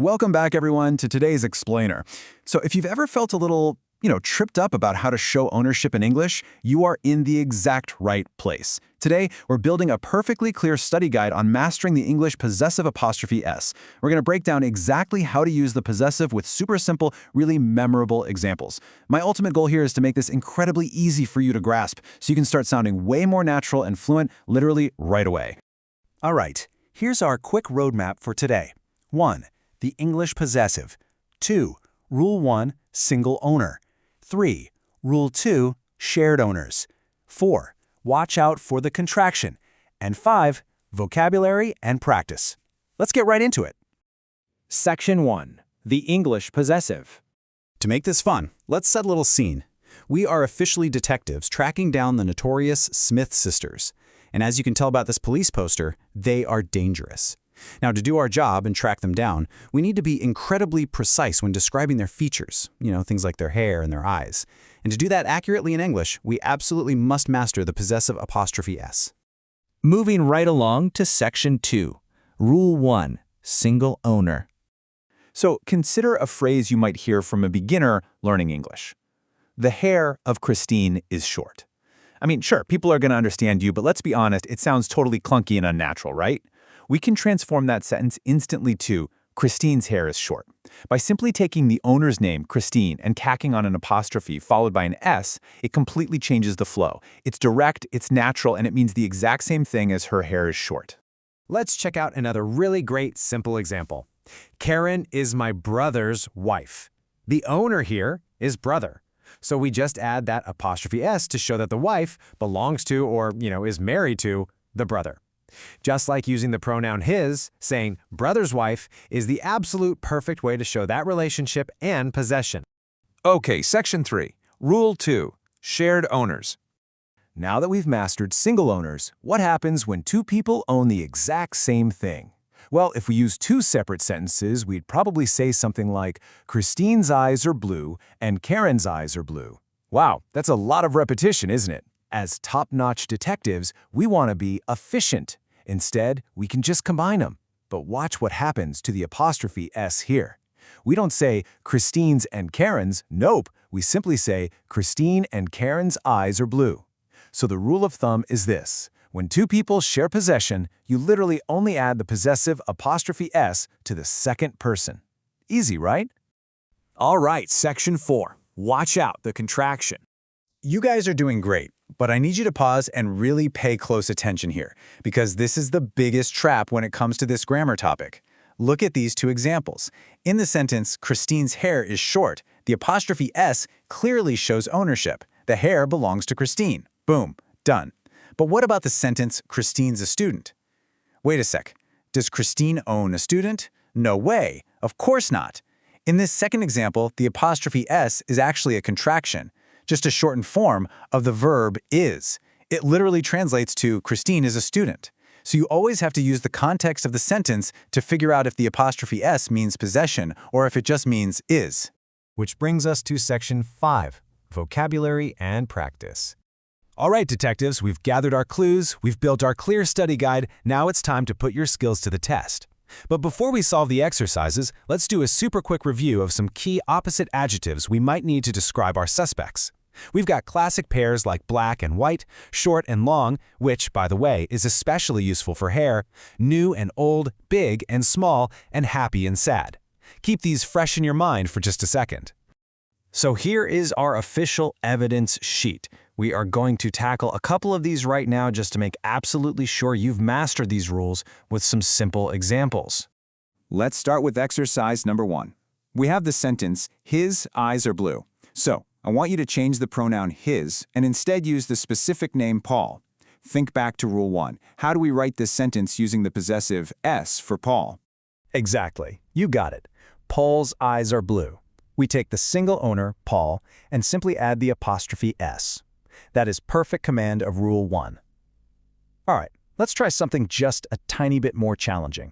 Welcome back, everyone, to today's explainer. So if you've ever felt a little, tripped up about how to show ownership in English, you are in the exact right place. Today, we're building a perfectly clear study guide on mastering the English possessive apostrophe s. We're going to break down exactly how to use the possessive with super simple, really memorable examples. My ultimate goal here is to make this incredibly easy for you to grasp, so you can start sounding way more natural and fluent literally right away. All right, here's our quick roadmap for today. 1. The English possessive. 2. Rule 1, single owner. 3. Rule 2, shared owners. 4. Watch out for the contraction. And 5. Vocabulary and practice. Let's get right into it. Section 1. The English possessive. To make this fun, let's set a little scene. We are officially detectives tracking down the notorious Smith sisters. And as you can tell about this police poster, they are dangerous. Now, to do our job and track them down, we need to be incredibly precise when describing their features, things like their hair and their eyes. And to do that accurately in English, we absolutely must master the possessive apostrophe s. Moving right along to Section 2. Rule 1. Single owner. So consider a phrase you might hear from a beginner learning English. The hair of Christine is short. Sure, people are going to understand you, but let's be honest, it sounds totally clunky and unnatural, right? We can transform that sentence instantly to Christine's hair is short by simply taking the owner's name, Christine, and tacking on an apostrophe followed by an S. It completely changes the flow. It's direct, it's natural, and it means the exact same thing as her hair is short. Let's check out another really great simple example. Karen is my brother's wife. The owner here is brother. So we just add that apostrophe S to show that the wife belongs to or, is married to the brother. Just like using the pronoun his, saying brother's wife is the absolute perfect way to show that relationship and possession. Okay, Section 3. Rule 2. Shared owners. Now that we've mastered single owners, what happens when two people own the exact same thing? Well, if we use two separate sentences, we'd probably say something like, Christine's eyes are blue and Karen's eyes are blue. Wow, that's a lot of repetition, isn't it? As top-notch detectives, we want to be efficient. Instead, we can just combine them. But watch what happens to the apostrophe S here. We don't say Christine's and Karen's, nope. We simply say Christine and Karen's eyes are blue. So the rule of thumb is this. When two people share possession, you literally only add the possessive apostrophe S to the second person. Easy, right? All right, Section 4. Watch out, the contraction. You guys are doing great, but I need you to pause and really pay close attention here, because this is the biggest trap when it comes to this grammar topic. Look at these two examples. In the sentence, Christine's hair is short, the apostrophe S clearly shows ownership. The hair belongs to Christine. Boom, done. But what about the sentence, Christine's a student? Wait a sec. Does Christine own a student? No way. Of course not. In this second example, the apostrophe S is actually a contraction, just a shortened form of the verb is. It literally translates to Christine is a student. So you always have to use the context of the sentence to figure out if the apostrophe S means possession or if it just means is. Which brings us to Section 5, Vocabulary and Practice. All right, detectives, we've gathered our clues, we've built our clear study guide, now it's time to put your skills to the test. But before we solve the exercises, let's do a super quick review of some key opposite adjectives we might need to describe our suspects. We've got classic pairs like black and white, short and long, which, by the way, is especially useful for hair, new and old, big and small, and happy and sad. Keep these fresh in your mind for just a second. So here is our official evidence sheet. We are going to tackle a couple of these right now just to make absolutely sure you've mastered these rules with some simple examples. Let's start with exercise number 1. We have the sentence, his eyes are blue. So, I want you to change the pronoun his and instead use the specific name Paul. Think back to Rule 1. How do we write this sentence using the possessive S for Paul? Exactly. You got it. Paul's eyes are blue. We take the single owner, Paul, and simply add the apostrophe S. That is perfect command of Rule 1. All right, let's try something just a tiny bit more challenging.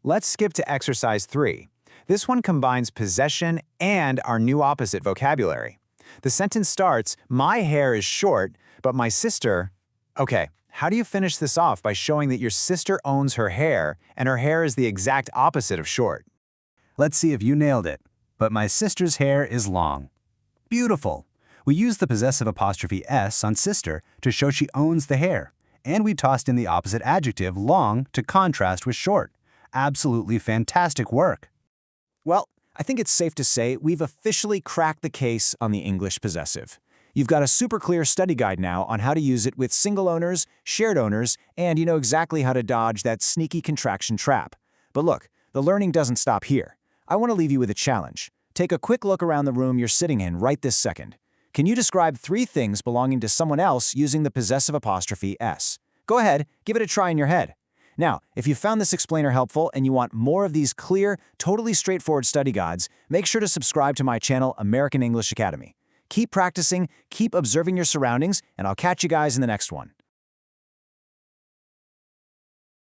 Let's skip to exercise 3. This one combines possession and our new opposite vocabulary. The sentence starts, my hair is short, but my sister... Okay, how do you finish this off by showing that your sister owns her hair and her hair is the exact opposite of short? Let's see if you nailed it. But my sister's hair is long. Beautiful. We used the possessive apostrophe s on sister to show she owns the hair, and we tossed in the opposite adjective, long, to contrast with short. Absolutely fantastic work. Well, I think it's safe to say we've officially cracked the case on the English possessive. You've got a super clear study guide now on how to use it with single owners, shared owners, and you know exactly how to dodge that sneaky contraction trap. But look, the learning doesn't stop here. I want to leave you with a challenge. Take a quick look around the room you're sitting in right this second. Can you describe 3 things belonging to someone else using the possessive apostrophe s? Go ahead, give it a try in your head. Now, if you found this explainer helpful and you want more of these clear, totally straightforward study guides, make sure to subscribe to my channel, American English Academy. Keep practicing, keep observing your surroundings, and I'll catch you guys in the next one.